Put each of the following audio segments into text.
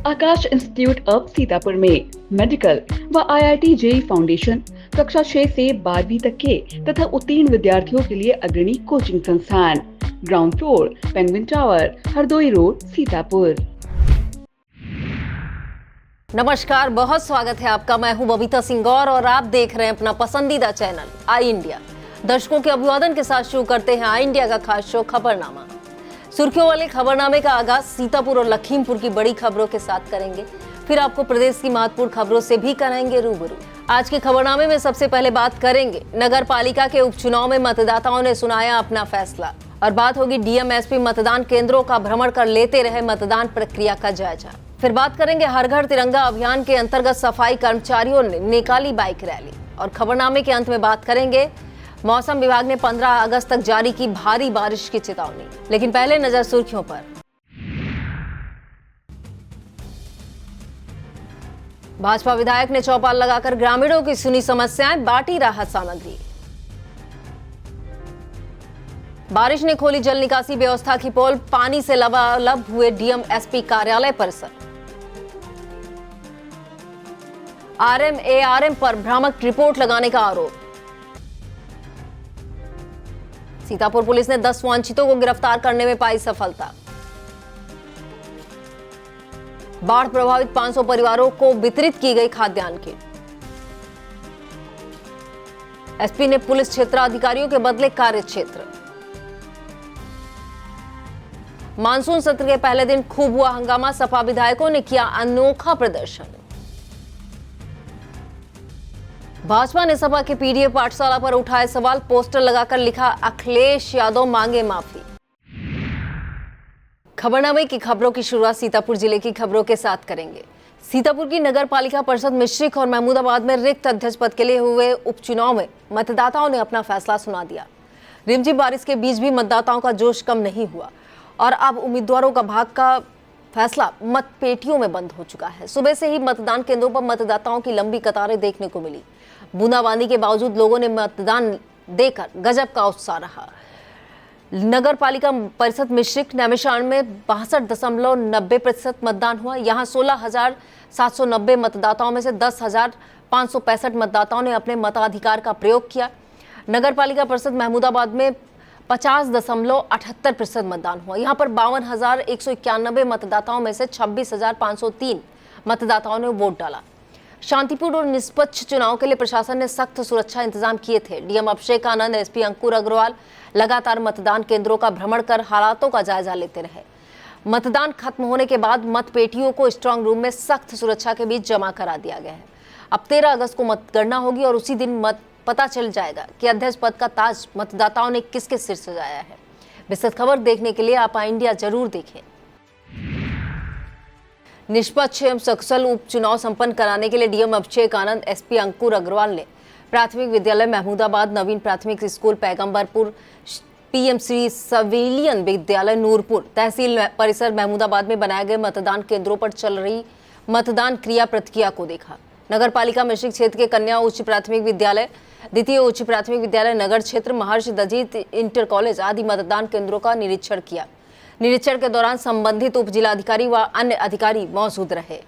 Akash institute of Sitapur में medical व IIT JEE foundation कक्षा 6 से 12वीं तक के तथा उत्तीर्ण विद्यार्थियों के लिए अग्रणी कोचिंग संस्थान। Ground floor, penguin tower, Hardoi road, Sitapur. नमस्कार, बहुत स्वागत है आपका। मैं हूं बबीता सिंगौर और आप देख रहे हैं अपना पसंदीदा चैनल आई इंडिया। दर्शकों के अभिवादन के साथ शुरू करते हैं आई इंडिया का खास शो खबरनामा। सुर्खियों वाले खबरनामे का आगाज सीतापुर और लखीमपुर की बड़ी खबरों के साथ करेंगे, फिर आपको प्रदेश की महत्वपूर्ण खबरों से भी कराएंगे रूबरू। आज के खबरनामे में सबसे पहले बात करेंगे नगर पालिका के उपचुनाव में मतदाताओं ने सुनाया अपना फैसला, और बात होगी डीएम एसपी मतदान केंद्रों का भ्रमण कर लेते रहे मतदान प्रक्रिया का जायजा। फिर बात करेंगे हर घर तिरंगा अभियान के अंतर्गत सफाई कर्मचारियों ने निकाली बाइक रैली, और खबरनामे के अंत में बात करेंगे मौसम विभाग ने 15 अगस्त तक जारी की भारी बारिश की चेतावनी। लेकिन पहले नजर सुर्खियों पर। भाजपा विधायक ने चौपाल लगाकर ग्रामीणों की सुनी समस्याएं, बांटी राहत सामग्री। बारिश ने खोली जल निकासी व्यवस्था की पोल, पानी से लबालब हुए डीएम एसपी कार्यालय परिसर। आरएमएआरएम पर भ्रामक रिपोर्ट लगाने का आरोप। सीतापुर पुलिस ने 10 वांछितों को गिरफ्तार करने में पाई सफलता। बाढ़ प्रभावित 500 परिवारों को वितरित की गई खाद्यान्न किट। एसपी ने पुलिस क्षेत्राधिकारियों के बदले कार्य क्षेत्र। मानसून सत्र के पहले दिन खूब हुआ हंगामा, सपा विधायकों ने किया अनोखा प्रदर्शन। भाजपा ने सपा के पीडीए पाठशाला पर उठाए सवाल, पोस्टर लगाकर लिखा अखिलेश यादव मांगे माफी। खबरनामे की खबरों की शुरुआत सीतापुर जिले की खबरों के साथ करेंगे। सीतापुर की नगर पालिका परिषद मिश्रिक और महमूदाबाद में रिक्त अध्यक्ष पद के लिए हुए उपचुनाव में मतदाताओं ने अपना फैसला सुना दिया। रिमझिम बारिश के बीच भी मतदाताओं का जोश कम नहीं हुआ और अब उम्मीदवारों का भाग का फैसला मत पेटियों में बंद हो चुका है। सुबह से ही मतदान केंद्रों पर मतदाताओं की लंबी कतारें देखने को मिली। बूंदाबांदी के बावजूद लोगों ने मतदान देकर गजब का उत्साह रहा। नगर पालिका परिषद मिश्रिक नैमिषारण्य में 62.90% मतदान हुआ। यहाँ 16,790 मतदाताओं में से 10,565 मतदाताओं ने अपने मताधिकार का प्रयोग किया। नगर पालिका परिषद महमूदाबाद में 50.78% मतदान हुआ। यहाँ पर 52,191 मतदाताओं में से 26,503 मतदाताओं ने वोट डाला। शांतिपूर्ण और निष्पक्ष चुनाव के लिए प्रशासन ने सख्त सुरक्षा इंतजाम किए थे। डीएम अभिषेक आनंद, एसपी अंकुर अग्रवाल लगातार मतदान केंद्रों का भ्रमण कर हालातों का जायजा लेते रहे। मतदान खत्म होने के बाद मतपेटियों को स्ट्रांग रूम में सख्त सुरक्षा के बीच जमा करा दिया गया है। अब 13 अगस्त को मतगणना होगी और उसी दिन पता चल जाएगा कि अध्यक्ष पद का ताज मतदाताओं ने किसके सिर सजाया है। विस्तृत खबर देखने के लिए आप इंडिया जरूर देखें। निष्पक्ष एवं सकुशल उपचुनाव संपन्न कराने के लिए डीएम अभिषेक आनंद, एसपी अंकुर अग्रवाल ने प्राथमिक विद्यालय महमूदाबाद, नवीन प्राथमिक स्कूल पैगंबरपुर, पीएमसी सिविलियन विद्यालय नूरपुर, तहसील परिसर महमूदाबाद में बनाए गए मतदान केंद्रों पर चल रही मतदान क्रिया प्रतिक्रिया को देखा। नगर पालिका मिश्रिक क्षेत्र के कन्या उच्च प्राथमिक विद्यालय, द्वितीय उच्च प्राथमिक विद्यालय नगर क्षेत्र, महर्षि दजीत इंटर कॉलेज आदि मतदान केंद्रों का निरीक्षण किया। निरीक्षण के दौरान संबंधित उप जिलाधिकारी व अन्य अधिकारी मौजूद रहे।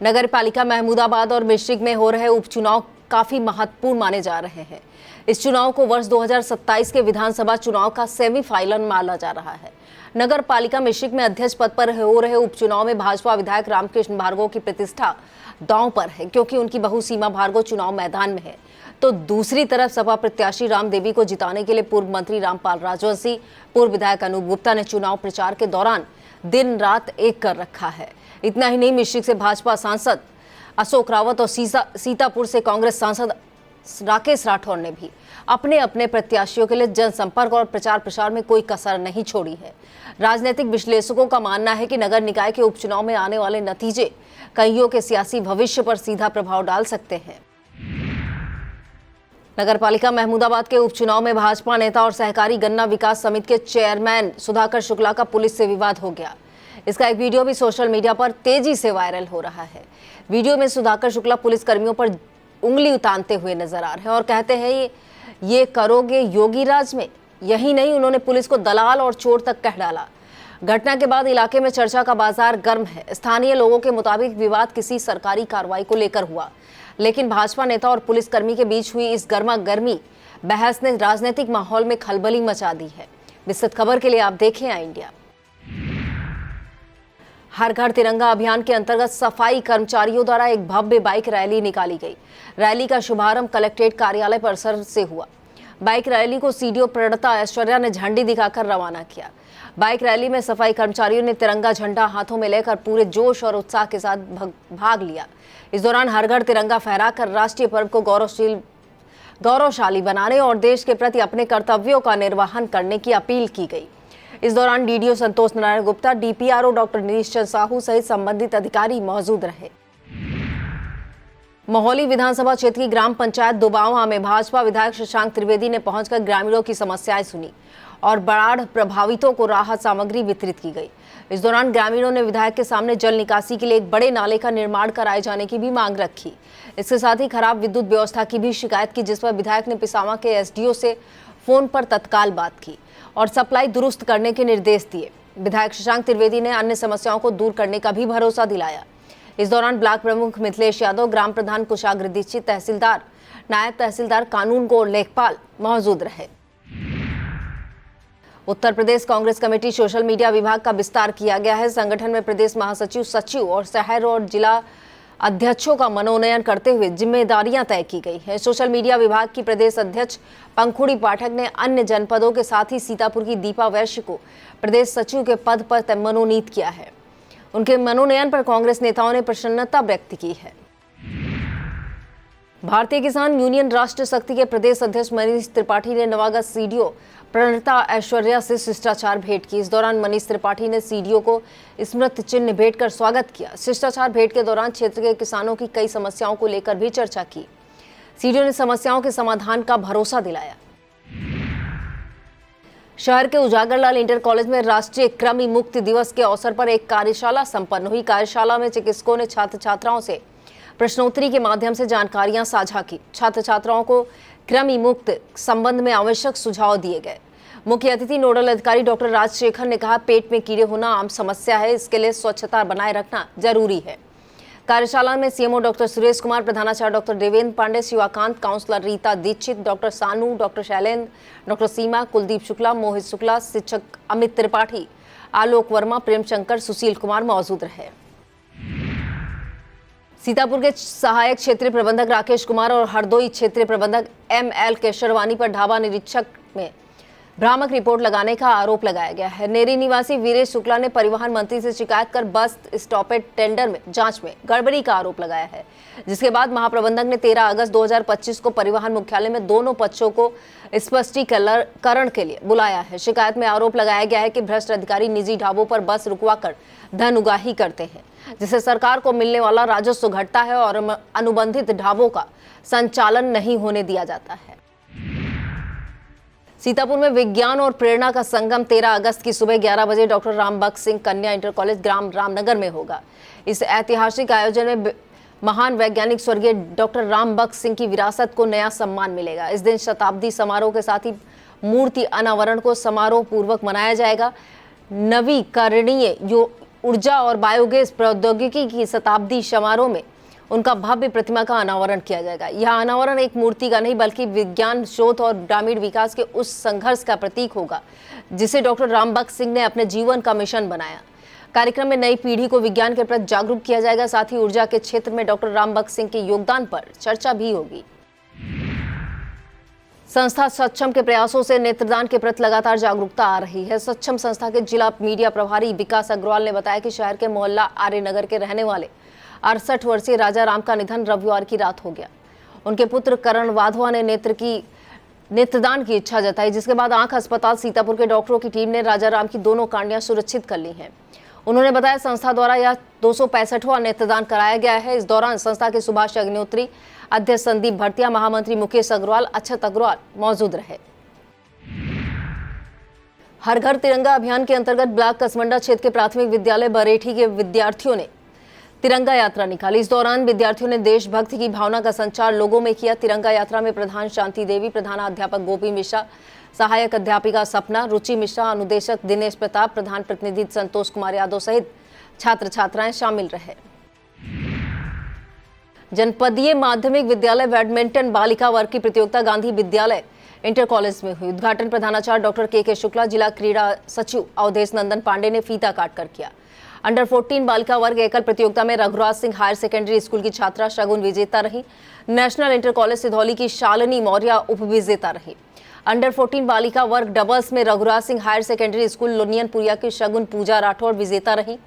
नगर पालिका महमूदाबाद और मिश्रिक में हो रहे उपचुनाव काफी महत्वपूर्ण माने जा रहे हैं। इस चुनाव को वर्ष 2027 के विधानसभा चुनाव का सेमीफाइनल माना जा रहा है। नगर पालिका मिश्रिक में अध्यक्ष पद पर हो रहे उपचुनाव में भाजपा विधायक रामकृष्ण भार्गव की प्रतिष्ठा दांव पर है, क्योंकि उनकी बहू सीमा भार्गव चुनाव मैदान में है। तो दूसरी तरफ सपा प्रत्याशी राम देवी को जिताने के लिए पूर्व मंत्री रामपाल राजवंशी, पूर्व विधायक अनूप गुप्ता ने चुनाव प्रचार के दौरान दिन रात एक कर रखा है। इतना ही नहीं, मिश्रिक से भाजपा सांसद अशोक रावत और सीतापुर से कांग्रेस सांसद राकेश राठौर ने भी अपने अपने प्रत्याशियों के लिए जनसंपर्क और प्रचार प्रसार में कोई कसर नहीं छोड़ी है। राजनीतिक विश्लेषकों का मानना है कि नगर निकाय के उपचुनाव में आने वाले नतीजे कईयों के सियासी भविष्य पर सीधा प्रभाव डाल सकते हैं। नगर पालिका महमूदाबाद के उपचुनाव में भाजपा नेता और सहकारी गन्ना विकास समिति के चेयरमैन सुधाकर शुक्ला का पुलिस से विवाद हो गया। इसका एक वीडियो भी सोशल मीडिया पर तेजी से वायरल हो रहा है। वीडियो में सुधाकर शुक्ला पुलिस कर्मियों पर उंगली उतारते हुए नजर आ रहे हैं और कहते हैं ये करोगे योगी राज में। यही नहीं, उन्होंने पुलिस को दलाल और चोर तक कह डाला। घटना के बाद इलाके में चर्चा का बाजार गर्म है। स्थानीय लोगों के मुताबिक विवाद किसी सरकारी कार्रवाई को लेकर हुआ, लेकिन भाजपा नेता और पुलिसकर्मी के बीच हुई इस गर्मागर्मी बहस ने राजनीतिक माहौल में खलबली मचा दी है। विस्तृत खबर के लिए आप देखें आई इंडिया। हर घर तिरंगा अभियान के अंतर्गत सफाई कर्मचारियों द्वारा एक भव्य बाइक रैली निकाली गई। रैली का शुभारंभ कलेक्ट्रेट कार्यालय परिसर से हुआ। बाइक रैली को सीडीओ प्रणता ऐश्वर्या ने झंडी दिखाकर रवाना किया। बाइक रैली में सफाई कर्मचारियों ने तिरंगा झंडा हाथों में लेकर पूरे जोश और उत्साह के साथ भाग लिया। इस दौरान हर घर तिरंगा फहराकर राष्ट्रीय पर्व को गौरवशाली बनाने और देश के प्रति अपने कर्तव्यों का निर्वहन करने की अपील की गई। इस दौरान डीडीओ संतोष नारायण गुप्ता, डीपीआरओ डॉक्टर नीरीश चंद्र साहू सहित संबंधित अधिकारी मौजूद रहे। मोहाली विधानसभा क्षेत्र की ग्राम पंचायत दुबावा में भाजपा विधायक शशांक त्रिवेदी ने पहुंचकर ग्रामीणों की समस्याएं सुनी और बाढ़ प्रभावितों को राहत सामग्री वितरित की गई। इस दौरान ग्रामीणों ने विधायक के सामने जल निकासी के लिए एक बड़े नाले का निर्माण कराए जाने की भी मांग रखी। इसके साथ ही खराब विद्युत व्यवस्था की भी शिकायत की, जिस पर विधायक ने पिसावा के एसडीओ से फोन पर तत्काल बात की और सप्लाई दुरुस्त करने के निर्देश दिए। विधायक शशांक त्रिवेदी ने अन्य समस्याओं को दूर करने का भी भरोसा दिलाया। इस दौरान ब्लॉक प्रमुख मिथिलेश यादव, ग्राम प्रधान कुशाग्र दीक्षित, तहसीलदार, नायब तहसीलदार कानून को लेखपाल मौजूद रहे। Uttar Pradesh Congress committee social media विभाग का विस्तार किया गया है। संगठन में प्रदेश महासचिव, सचिव और शहर और जिला अध्यक्षों का मनोनयन करते हुए जिम्मेदारियां तय की गई है। सोशल मीडिया विभाग की प्रदेश अध्यक्ष पंखुड़ी पाठक ने अन्य जनपदों के साथ ही सीतापुर की दीपा वैश्य को प्रदेश सचिव के पद पर मनोनीत किया है। उनके मनोनयन पर कांग्रेस नेताओं ने प्रसन्नता व्यक्त की है। भारतीय किसान यूनियन राष्ट्र शक्ति के प्रदेश अध्यक्ष मनीष त्रिपाठी ने नवागत सीडीओ प्रणता ऐश्वर्या से शिष्टाचार भेंट की। इस दौरान मनीष त्रिपाठी ने सीडीओ को स्मृति चिन्ह भेंट कर स्वागत किया। शिष्टाचार भेंट के दौरान क्षेत्र के किसानों की कई समस्याओं को लेकर भी चर्चा की। सीडीओ ने समस्याओं के समाधान का भरोसा दिलाया। शहर के उजागरलाल इंटर कॉलेज में राष्ट्रीय कृमि मुक्ति दिवस के अवसर पर एक कार्यशाला संपन्न हुई। कार्यशाला में चिकित्सकों ने छात्र छात्राओं से प्रश्नोत्तरी के माध्यम से जानकारियां साझा की। छात्र छात्राओं को कृमि मुक्त संबंध में आवश्यक सुझाव दिए गए। मुख्य अतिथि नोडल अधिकारी डॉक्टर राजशेखर ने कहा, पेट में कीड़े होना आम समस्या है, इसके लिए स्वच्छता बनाए रखना जरूरी है। कार्यशाला में सीएमओ डॉक्टर सुरेश कुमार, प्रधानाचार्य doctor Devendra Pandey, Shivakant, counsellor Rita Dixit, doctor Sanu, doctor Shailendra, doctor Seema, Kuldeep Shukla, Mohit Shukla, शिक्षक अमित त्रिपाठी, आलोक वर्मा, प्रेम शंकर, सुशील कुमार मौजूद रहे। सीतापुर के सहायक क्षेत्रीय प्रबंधक राकेश कुमार और हरदोई क्षेत्रीय प्रबंधक एमएल केशरवानी पर ढाबा निरीक्षक में भ्रामक रिपोर्ट लगाने का आरोप लगाया गया है। नेरी निवासी वीरेश शुक्ला ने परिवहन मंत्री से शिकायत कर बस स्टॉपेज टेंडर में जांच में गड़बड़ी का आरोप लगाया है, जिसके बाद महाप्रबंधक ने 13 अगस्त 2025 को परिवहन मुख्यालय में दोनों पक्षों को स्पष्टीकरण के लिए बुलाया है। शिकायत में आरोप लगाया गया है कि भ्रष्ट अधिकारी निजी ढाबों पर बस रुकवाकर धन उगाही करते हैं, जिससे सरकार को मिलने वाला राजस्व घटता है और अनुबंधित ढाबों का संचालन नहीं होने दिया जाता है। सीतापुर में विज्ञान और प्रेरणा का संगम 13 अगस्त की सुबह 11 बजे डॉक्टर रामबख्श सिंह कन्या इंटर कॉलेज ग्राम रामनगर में होगा। इस ऐतिहासिक आयोजन में महान वैज्ञानिक स्वर्गीय डॉक्टर रामबख्श सिंह की विरासत को नया सम्मान मिलेगा। इस दिन शताब्दी समारोह के साथ ही मूर्ति अनावरण को समारोह पूर्वक मनाया जाएगा। नवीकरणीय ऊर्जा और बायोगैस प्रौद्योगिकी की शताब्दी समारोह में उनका भव्य प्रतिमा का अनावरण किया जाएगा। यह अनावरण एक मूर्ति का नहीं बल्कि विज्ञान, शोध और ग्रामीण विकास के उस संघर्ष का प्रतीक होगा जिसे डॉक्टर रामबख्श सिंह ने अपने जीवन का मिशन बनाया। कार्यक्रम में नई पीढ़ी को विज्ञान के प्रति जागरूक किया जाएगा। साथ ही ऊर्जा के क्षेत्र में डॉक्टर रामबख्श सिंह के योगदान पर चर्चा भी होगी। संस्था सक्षम के प्रयासों से नेत्रदान के प्रति लगातार जागरूकता आ रही है। सक्षम संस्था के जिला मीडिया प्रभारी विकास अग्रवाल ने बताया कि शहर के मोहल्ला आर्यनगर के रहने वाले 68 वर्षीय राजा राम का निधन रविवार की रात हो गया। उनके पुत्र करण वाधवा ने नेत्रदान की इच्छा जताई, जिसके बाद आंख अस्पताल सीतापुर के डॉक्टरों की टीम ने राजा राम की दोनों कांडियां सुरक्षित कर ली हैं। उन्होंने बताया संस्था द्वारा यह 265वां नेत्रदान कराया गया है। इस दौरान संस्था के सुभाष अग्निहोत्री, अध्यक्ष संदीप भरतिया, महामंत्री मुकेश अग्रवाल, अक्षत अग्रवाल मौजूद रहे। हर घर तिरंगा अभियान के अंतर्गत ब्लॉक कसमंडा क्षेत्र के प्राथमिक विद्यालय बरेठी के विद्यार्थियों ने तिरंगा यात्रा निकाली। इस दौरान विद्यार्थियों ने देशभक्ति की भावना का संचार लोगों में किया। तिरंगा यात्रा में प्रधान शांति देवी, प्रधानाध्यापक गोपी मिश्रा, सहायक अध्यापिका सपना, रुचि मिश्रा, अनुदेशक दिनेश प्रताप, प्रधान प्रतिनिधि संतोष कुमार यादव सहित छात्र छात्राएं शामिल रहे। जनपदीय माध्यमिक विद्यालय बैडमिंटन बालिका वर्ग की प्रतियोगिता गांधी विद्यालय इंटर कॉलेज में हुई। उद्घाटन प्रधानाचार्य डॉक्टर के शुक्ला, जिला क्रीड़ा सचिव अवधेश नंदन पांडे ने फीता काटकर किया। अंडर 14 बालिका वर्ग एकल प्रतियोगिता में Raghuraj Singh higher secondary school की छात्रा शगुन विजेता रही। नेशनल इंटर कॉलेज सिधौली की शालिनी मौर्य उप विजेता रही। अंडर 14 बालिका वर्ग डबल्स में Raghuraj Singh higher secondary school Loniyanpuriya की शगुन पूजा राठौर विजेता रही।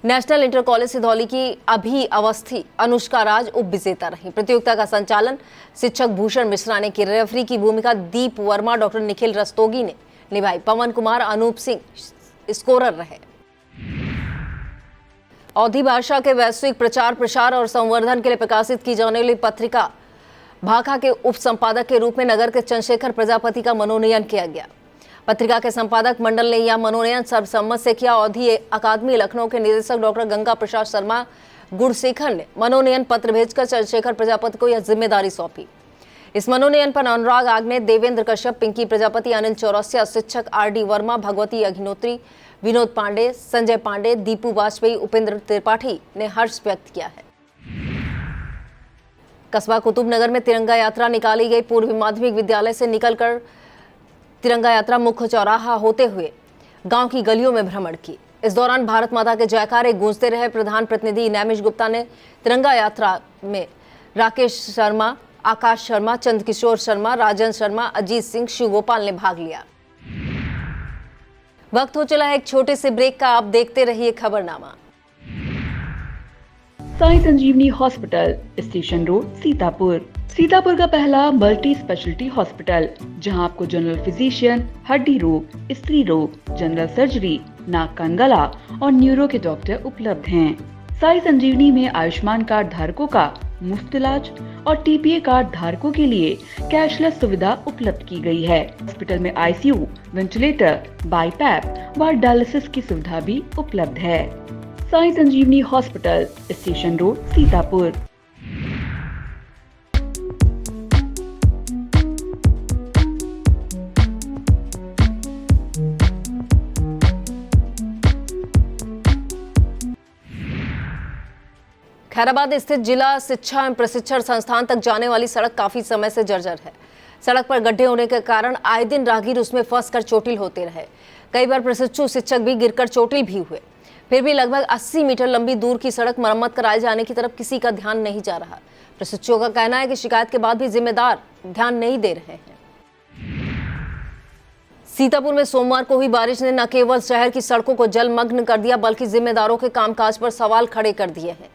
नेशनल इंटर कॉलेज सिधौली की अभी अवस्थी अनुष्का राज उप विजेता रही। प्रतियोगिता का संचालन शिक्षक भूषण मिश्रा ने की। रेफरी की भूमिका दीप वर्मा, डॉक्टर निखिल रस्तोगी ने निभाई। पवन कुमार, अनूप सिंह स्कोरर रहे। अवधी भाषा के वैश्विक प्रचार प्रसार और संवर्धन के लिए प्रकाशित की जाने वाली पत्रिका भाखा के उप संपादक के रूप में नगर के चंद्रशेखर प्रजापति का मनोनयन किया गया। पत्रिका के संपादक मंडल ने यह मनोनयन सर्वसम्मत से किया। अवधी अकादमी लखनऊ के निदेशक डॉक्टर गंगा प्रसाद शर्मा गुड़शेखर ने मनोनयन पत्र भेजकर चंद्रशेखर प्रजापति को यह जिम्मेदारी सौंपी। इस मनोनयन पर अनुराग आग्ने, देवेंद्र कश्यप, पिंकी प्रजापति, अनिल चौरसिया, शिक्षक RD वर्मा, भगवती अग्निहोत्री, विनोद पांडे, संजय पांडे, दीपू वाजपेयी, उपेंद्र त्रिपाठी ने हर्ष व्यक्त किया है। कस्बा कुतुबनगर में तिरंगा यात्रा निकाली गई। पूर्व माध्यमिक विद्यालय से निकलकर तिरंगा यात्रा मुख्य चौराहा होते हुए गांव की गलियों में भ्रमण की। इस दौरान भारत माता के जयकारे गूंजते रहे। प्रधान प्रतिनिधि नैमिष गुप्ता ने तिरंगा यात्रा में राकेश शर्मा, आकाश शर्मा, चंद्रकिशोर शर्मा, राजन शर्मा, अजीत सिंह, शिवगोपाल ने भाग लिया। वक्त हो चला है एक छोटे से ब्रेक का। आप देखते रहिए Khabarnama. Sai Sanjeevani hospital, station road, Sitapur. Sitapur का पहला मल्टी स्पेशलिटी हॉस्पिटल, जहां आपको जनरल फिजिशियन, हड्डी रोग, स्त्री रोग, जनरल सर्जरी, नाक कान गला और न्यूरो के डॉक्टर उपलब्ध हैं। साई संजीवनी में आयुष्मान कार्ड धारकों का मुफ्त इलाज और TPA कार्ड धारकों के लिए कैशलेस सुविधा उपलब्ध की गई है। हॉस्पिटल में ICU, वेंटिलेटर, बाईपैप व डायलिसिस की सुविधा भी उपलब्ध है। Sai Sanjeevani hospital, station road, Sitapur. Khairabad स्थित जिला शिक्षा एवं प्रशिक्षण संस्थान तक जाने वाली सड़क काफी समय से जर्जर है। सड़क पर गड्ढे होने के कारण आए दिन राहगीर उसमें फंसकर चोटिल होते रहे। कई बार प्रशिक्षु शिक्षक भी गिरकर चोटिल भी हुए। फिर भी लगभग 80 मीटर लंबी दूर की सड़क मरम्मत कराए जाने की तरफ किसी का ध्यान नहीं जा रहा। प्रशिक्षुओं का कहना है कि शिकायत के बाद भी जिम्मेदार ध्यान नहीं दे रहे हैं। सीतापुर में सोमवार को हुई बारिश ने न केवल शहर की सड़कों को जलमग्न कर दिया, बल्कि जिम्मेदारों के कामकाज पर सवाल खड़े कर दिए हैं।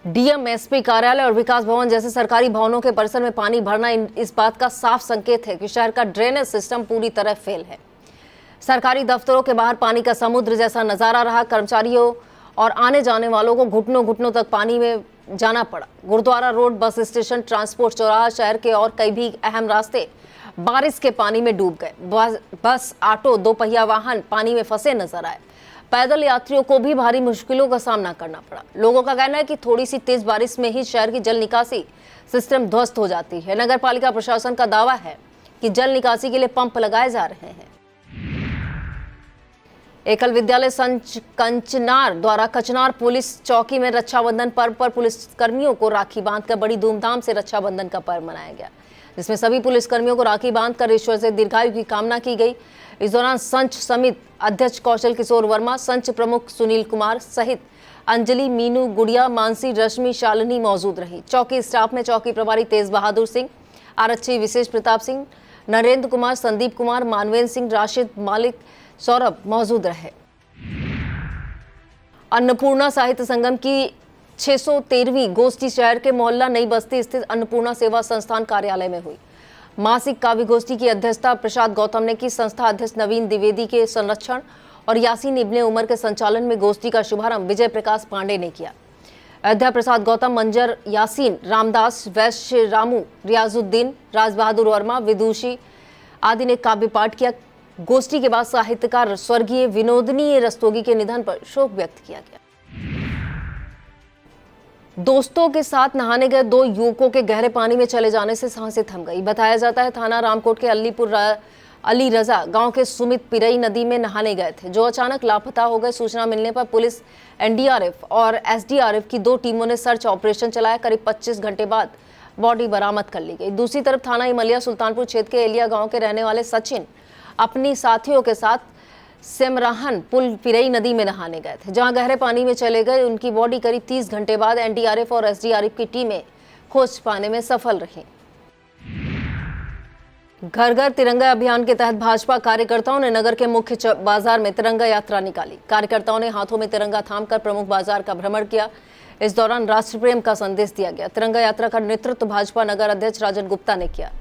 DM, SP कार्यालय और विकास भवन जैसे सरकारी भवनों के परिसर में पानी भरना इस बात का साफ संकेत है कि शहर का ड्रेनेज सिस्टम पूरी तरह फेल है। सरकारी दफ्तरों के बाहर पानी का समुद्र जैसा नजारा रहा। कर्मचारियों और आने जाने वालों को घुटनों घुटनों तक पानी में जाना पड़ा। Gurudwara road, bus station, transport चौराहा, शहर के और कई भी अहम रास्ते बारिश के पानी में डूब गए। बस, ऑटो, 2 पहिया वाहन पानी में फंसे नजर आए। पैदल यात्रियों को भी भारी मुश्किलों का सामना करना पड़ा। लोगों का कहना है कि थोड़ी सी तेज बारिश में ही शहर की जल निकासी सिस्टम ध्वस्त हो जाती है। नगर पालिका प्रशासन का दावा है कि जल निकासी के लिए पंप लगाए जा रहे हैं। एकल विद्यालय संच कंचनार द्वारा कचनार पुलिस चौकी में रक्षाबंधन पर्व पर पुलिस कर्मियों को राखी बांधकर बड़ी धूमधाम से रक्षाबंधन का पर्व मनाया गया, जिसमें सभी पुलिस कर्मियों को राखी बांधकर ईश्वर से दीर्घायु की कामना की गई। इस दौरान संच समिति अध्यक्ष कौशल किशोर वर्मा, संच प्रमुख सुनील कुमार सहित अंजलि, मीनू, गुड़िया, मानसी, रश्मि, शालिनी मौजूद रही। चौकी स्टाफ में चौकी प्रभारी तेज बहादुर सिंह, आरक्षी विशेष प्रताप सिंह, नरेंद्र कुमार, संदीप कुमार, मानवेंद्र सिंह, राशिद, मालिक, सौरभ मौजूद रहे। अन्नपूर्णा साहित्य संगम की 613वीं गोष्ठी शहर के मोहल्ला नई बस्ती स्थित अन्नपूर्णा सेवा संस्थान कार्यालय में हुई। मासिक काव्य गोष्ठी की अध्यक्षता प्रसाद गौतम ने की। संस्था अध्यक्ष नवीन द्विवेदी के संरक्षण और यासीन इब्ने उमर के संचालन में गोष्ठी का शुभारंभ विजय प्रकाश पांडे ने किया। अयोध्या प्रसाद गौतम, मंजर यासीन, रामदास, वैश्य रामू, रियाजुद्दीन, राज बहादुर वर्मा, विदुषी आदि ने काव्य पाठ किया। गोष्ठी के बाद साहित्यकार स्वर्गीय विनोदनी रस्तोगी के निधन पर शोक व्यक्त किया गया। दोस्तों के साथ नहाने गए दो युवकों के गहरे पानी में चले जाने से सांसें थम गई। बताया जाता है थाना रामकोट के अली रजा गांव के सुमित पिरई नदी में नहाने गए थे, जो अचानक लापता हो गए। सूचना मिलने पर पुलिस, एनडीआरएफ और एसडीआरएफ की 2 टीमों ने सर्च ऑपरेशन चलाया। करीब 25 घंटे बाद बॉडी बरामद कर ली गई। दूसरी तरफ थाना इमलिया सुल्तानपुर क्षेत्र के एलिया गांव के रहने वाले सचिन अपनी साथियों के साथ सेमराहन पुल पिरई नदी में नहाने गए थे, जहां गहरे पानी में चले गए। उनकी बॉडी करीब 30 घंटे बाद एनडीआरएफ और एसडीआरएफ की टीमें खोज पाने में सफल रही। घर घर तिरंगा अभियान के तहत भाजपा कार्यकर्ताओं ने नगर के मुख्य बाजार में तिरंगा यात्रा निकाली। कार्यकर्ताओं ने हाथों में तिरंगा थामकर प्रमुख बाजार का भ्रमण किया। इस दौरान राष्ट्र प्रेम का संदेश दिया गया। तिरंगा यात्रा का नेतृत्व भाजपा नगर अध्यक्ष राजन गुप्ता ने किया।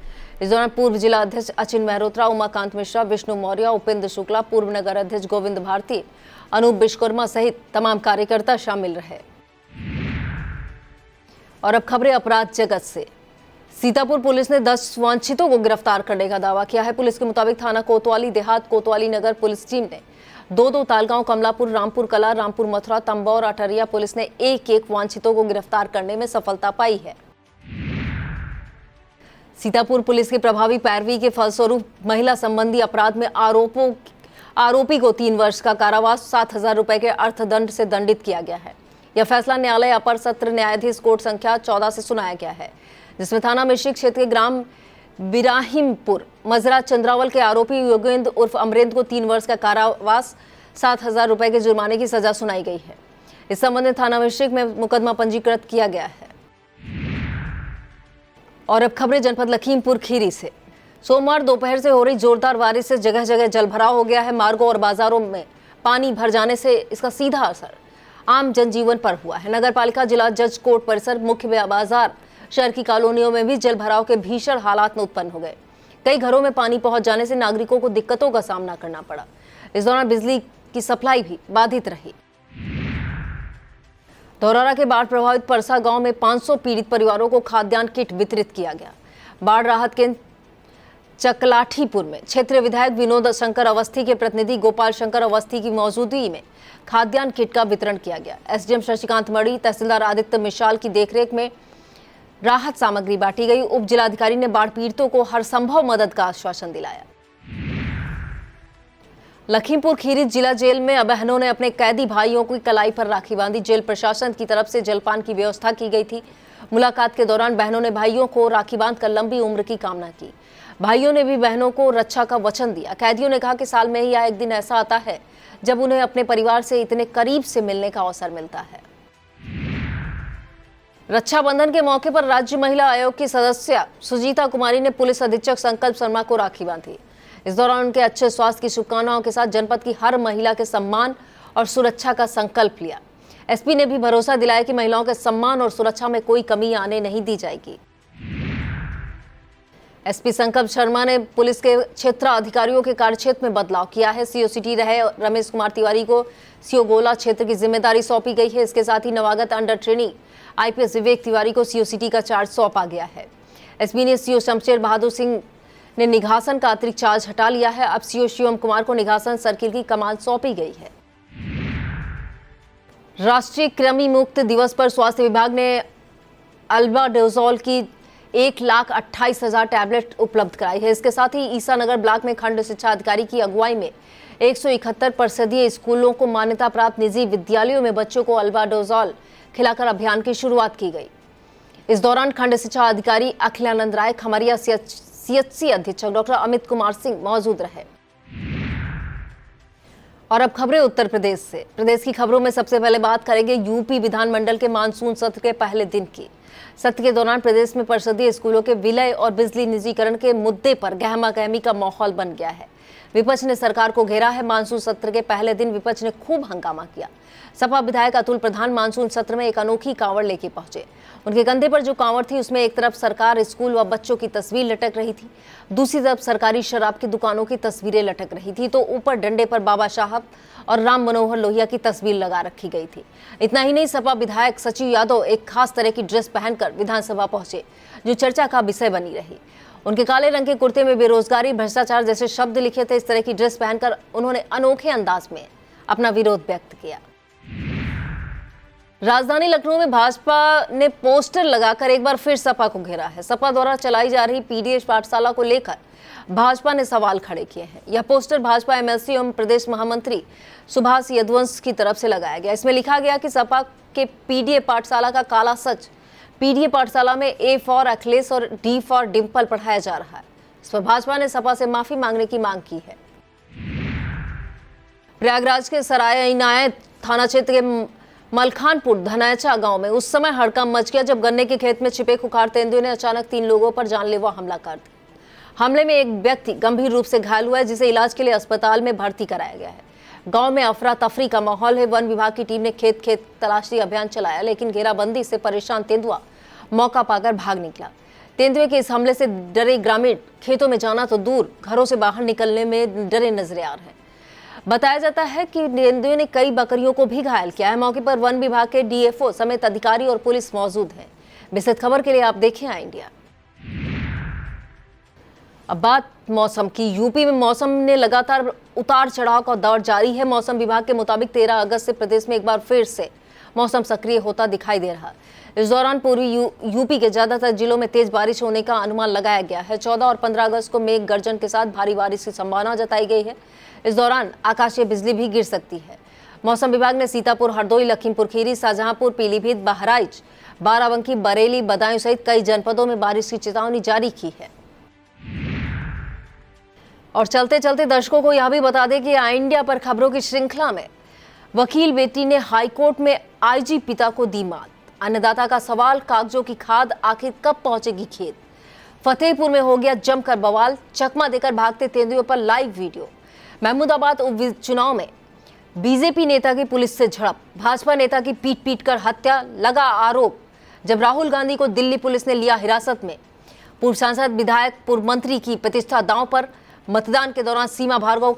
इस दौरान पूर्व जिला अध्यक्ष अचिन मेहरोत्रा, उमाकांत मिश्रा, विष्णु मौर्य, उपेंद्र शुक्ला, पूर्व नगर अध्यक्ष गोविंद भारती, अनूप विश्वकर्मा सहित तमाम कार्यकर्ता शामिल रहे। और अब खबरें अपराध जगत से। सीतापुर पुलिस ने 10 वांछितों को गिरफ्तार करने का दावा किया है। पुलिस के मुताबिक थाना कोतवाली देहात, कोतवाली नगर पुलिस टीम ने 2 तालगांव, कमलापुर, रामपुर कला, रामपुर मथुरा, तंबौर, अठरिया पुलिस ने एक वांछितों को गिरफ्तार करने में सफलता पाई है। सीतापुर पुलिस की प्रभावी पैरवी के फलस्वरूप महिला संबंधी अपराध में आरोपी को 3 वर्ष का कारावास, 7,000 रुपए के अर्थदंड से दंडित किया गया है। यह फैसला न्यायालय अपर सत्र न्यायाधीश कोर्ट संख्या 14 से सुनाया गया है, जिसमें थाना मिश्रिक क्षेत्र के ग्राम बिराहिमपुर मजरा चंद्रावल के आरोपी योगेंद्र उर्फ अमरेंद्र को 3 वर्ष का कारावास, 7,000 रुपए के जुर्माने की सजा सुनाई गई है। इस संबंध में थाना मिश्रिक में मुकदमा पंजीकृत किया गया है। और अब खबरें जनपद लखीमपुर खीरी से। सोमवार दोपहर से हो रही जोरदार बारिश से जगह जगह जलभराव हो गया है। मार्गों और बाजारों में पानी भर जाने से इसका सीधा असर आम जनजीवन पर हुआ है। नगरपालिका, जिला जज कोर्ट परिसर, मुख्य बाजार, शहर की कॉलोनियों में भी जलभराव के भीषण हालात में उत्पन्न हो गए। कई घरों में पानी पहुंच जाने से नागरिकों को दिक्कतों का सामना करना पड़ा। इस दौरान बिजली की सप्लाई भी बाधित रही। धौरहरा के बाढ़ प्रभावित परसा गांव में 500 पीड़ित परिवारों को खाद्यान्न किट वितरित किया गया। बाढ़ राहत केंद्र चकलाठीपुर में क्षेत्रीय विधायक विनोद शंकर अवस्थी के प्रतिनिधि गोपाल शंकर अवस्थी की मौजूदगी में खाद्यान्न किट का वितरण किया गया। एसडीएम शशिकांत मणि, तहसीलदार आदित्य मिशाल की देखरेख में राहत सामग्री बांटी गई। उप जिलाधिकारी ने बाढ़ पीड़ितों को हर संभव मदद का आश्वासन दिलाया। लखीमपुर खीरी जिला जेल में बहनों ने अपने कैदी भाइयों की कलाई पर राखी बांधी। जेल प्रशासन की तरफ से जलपान की व्यवस्था की गई थी। मुलाकात के दौरान बहनों ने भाइयों को राखी बांधकर लंबी उम्र की कामना की। भाइयों ने भी बहनों को रक्षा का वचन दिया। कैदियों ने कहा कि साल में ही एक दिन ऐसा आता है जब उन्हें अपने परिवार से इतने करीब से मिलने का अवसर मिलता है। रक्षाबंधन के मौके पर राज्य महिला आयोग की सदस्य सुजीता कुमारी ने पुलिस अधीक्षक संकल्प शर्मा को राखी बांधी। इस दौरान उनके अच्छे स्वास्थ्य की शुभकामनाओं के साथ जनपद की हर महिला के सम्मान और सुरक्षा का संकल्प लिया। एसपी ने भी भरोसा दिलाया कि महिलाओं के सम्मान और सुरक्षा में कोई कमी आने नहीं दी जाएगी। एसपी संकल्प शर्मा ने पुलिस के क्षेत्र अधिकारियों के कार्यक्षेत्र में बदलाव किया है। सीओ सिटी रहे रमेश कुमार तिवारी को सीओ गोला क्षेत्र की जिम्मेदारी सौंपी गई है। इसके साथ ही नवागत under training IPS Vivek Tiwari को सीओ सिटी का चार्ज सौंपा गया है। एसपी ने सीओ शमशेर बहादुर सिंह ने निघासन का अतिरिक्त चार्ज हटा लिया है। अब सीओ शिवम कुमार को निघासन सर्किल की कमान सौंपी गई है। राष्ट्रीय कृमि मुक्त दिवस पर स्वास्थ्य विभाग ने अल्बाडोजोल की 1,28,000 टैबलेट उपलब्ध कराई है। इसके साथ ही ईसानगर ब्लॉक में खंड शिक्षा अधिकारी की अगुवाई में 171 परिषदीय स्कूलों को मान्यता प्राप्त निजी विद्यालयों में बच्चों को अल्बाडोजोल खिलाकर अभियान की शुरुआत की गई। इस दौरान खंड शिक्षा अधिकारी अखिलानंद राय, खमरिया सीएचसी अधीक्षक डॉक्टर अमित कुमार सिंह मौजूद रहे। और अब खबरें उत्तर प्रदेश से। प्रदेश की खबरों में सबसे पहले बात करेंगे यूपी विधानमंडल के मानसून सत्र के पहले दिन की। सत्र के दौरान प्रदेश में परिषदीय स्कूलों के विलय और बिजली निजीकरण के मुद्दे पर गहमागहमी का माहौल बन गया है। विपक्ष ने सरकार को घेरा है। मानसून सत्र के पहले दिन विपक्ष ने खूब हंगामा किया। सपा विधायक अतुल प्रधान मानसून सत्र में एक अनोखी कांवड़ लेके पहुंचे। उनके कंधे पर जो कांवड़ थी उसमें एक तरफ सरकार, स्कूल व बच्चों की तस्वीर लटक रही थी, दूसरी तरफ सरकारी शराब की दुकानों की तस्वीरें लटक रही थी, तो ऊपर डंडे पर बाबा साहब और राम मनोहर लोहिया की तस्वीर लगा रखी गई थी। इतना ही नहीं, सपा विधायक सचिव यादव एक खास तरह की ड्रेस पहनकर विधानसभा पहुंचे, जो चर्चा का विषय बनी रही। उनके काले रंग के कुर्ते में बेरोजगारी, भ्रष्टाचार जैसे शब्द लिखे थे। इस तरह की ड्रेस पहनकर उन्होंने अनोखे अंदाज में अपना विरोध व्यक्त किया। राजधानी लखनऊ में भाजपा ने पोस्टर लगाकर एक बार फिर सपा को घेरा है। सपा द्वारा चलाई जा रही पीडीएस पाठशाला को लेकर भाजपा ने सवाल खड़े किए हैं। यह पोस्टर भाजपा एमएलसी एवं प्रदेश महामंत्री सुभाष यदुवंश की तरफ से लगाया गया। इसमें लिखा गया कि सपा के पीडीए पाठशाला का काला सच। पीडीए पाठशाला में ए फॉर अखिलेश और डी फॉर डिंपल पढ़ाया जा रहा है। इस पर भाजपा ने सपा से माफी मांगने की मांग की है। प्रयागराज के सराय इनायत थाना क्षेत्र के मलखानपुर धनाचा गांव में उस समय हड़कंप मच गया जब गन्ने के खेत में छिपे खुखार तेंदुए ने अचानक 3 लोगों पर जानलेवा हमला कर दिया। हमले में एक व्यक्ति गंभीर रूप से घायल हुआ है, जिसे इलाज के लिए अस्पताल में भर्ती कराया गया है। गांव में अफरा तफरी का माहौल है। वन विभाग की टीम ने खेत खेत तलाशी अभियान चलाया, लेकिन घेराबंदी से परेशान तेंदुआ मौका पाकर भाग निकला। तेंदुए के इस हमले से डरे ग्रामीण खेतों में जाना तो दूर, घरों से बाहर निकलने में डरे नजर आ रहे हैं। बताया जाता है कि तेंदुए ने कई बकरियों को भी घायल किया है। मौके पर वन विभाग के डीएफओ समेत अधिकारी और पुलिस मौजूद है। विस्तृत खबर के लिए आप देखें आई इंडिया। अब बात मौसम की। यूपी में मौसम ने लगातार उतार चढ़ाव का दौर जारी है। मौसम विभाग के मुताबिक 13 अगस्त से प्रदेश में एक बार फिर से मौसम सक्रिय होता दिखाई दे रहा है। इस दौरान पूर्वी यूपी के ज्यादातर जिलों में तेज बारिश होने का अनुमान लगाया गया है। 14 और 15 अगस्त को मेघ गर्जन के साथ भारी बारिश की संभावना जताई गई है। इस दौरान आकाशीय बिजली भी गिर सकती है। मौसम विभाग ने सीतापुर, हरदोई, लखीमपुर खीरी, शाहजहांपुर, पीलीभीत, बहराइच, बाराबंकी, बरेली, बदायूं सहित कई जनपदों में बारिश की चेतावनी जारी की है। और चलते चलते दर्शकों को यह भी बता दें कि आई इंडिया पर खबरों की श्रृंखला में वकील बेटी ने हाईकोर्ट में आईजी पिता को दी मात। अन्नदाता का सवाल, कागजों की खाद आखिर कब पहुंचेगी खेत। फतेहपुर में हो गया जमकर बवाल, चकमा देकर भागते तेंदुए पर लाइव वीडियो। महमूदाबाद उपचुनाव में बीजेपी नेता की पुलिस से झड़प, भाजपा नेता की पीट कर हत्या, लगा आरोप जब राहुल गांधी को दिल्ली पुलिस ने लिया हिरासत में। पूर्व सांसद, विधायक, पूर्व मंत्री की प्रतिष्ठा दांव पर। मतदान के दौरान सीमा भार्गव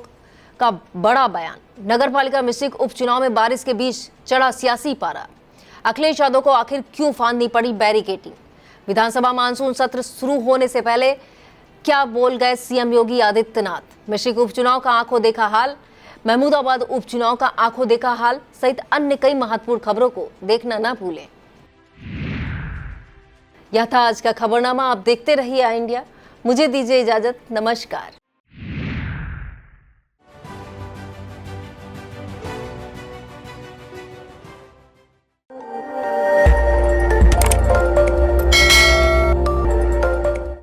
का बड़ा बयान। नगर पालिका मिश्रिक उपचुनाव में बारिश के बीच चढ़ा सियासी पारा। अखिलेश यादव को आखिर क्यों फांदनी पड़ी बैरिकेडिंग। विधानसभा मानसून सत्र शुरू होने से पहले क्या बोल गए सीएम योगी आदित्यनाथ। मिश्रिक उपचुनाव का आंखों देखा हाल, महमूदाबाद उपचुनाव का आंखों देखा हाल सहित अन्य कई महत्वपूर्ण खबरों को देखना ना भूलें। यह था आज का खबरनामा। आप देखते रहिए आई इंडिया। मुझे दीजिए इजाजत। नमस्कार।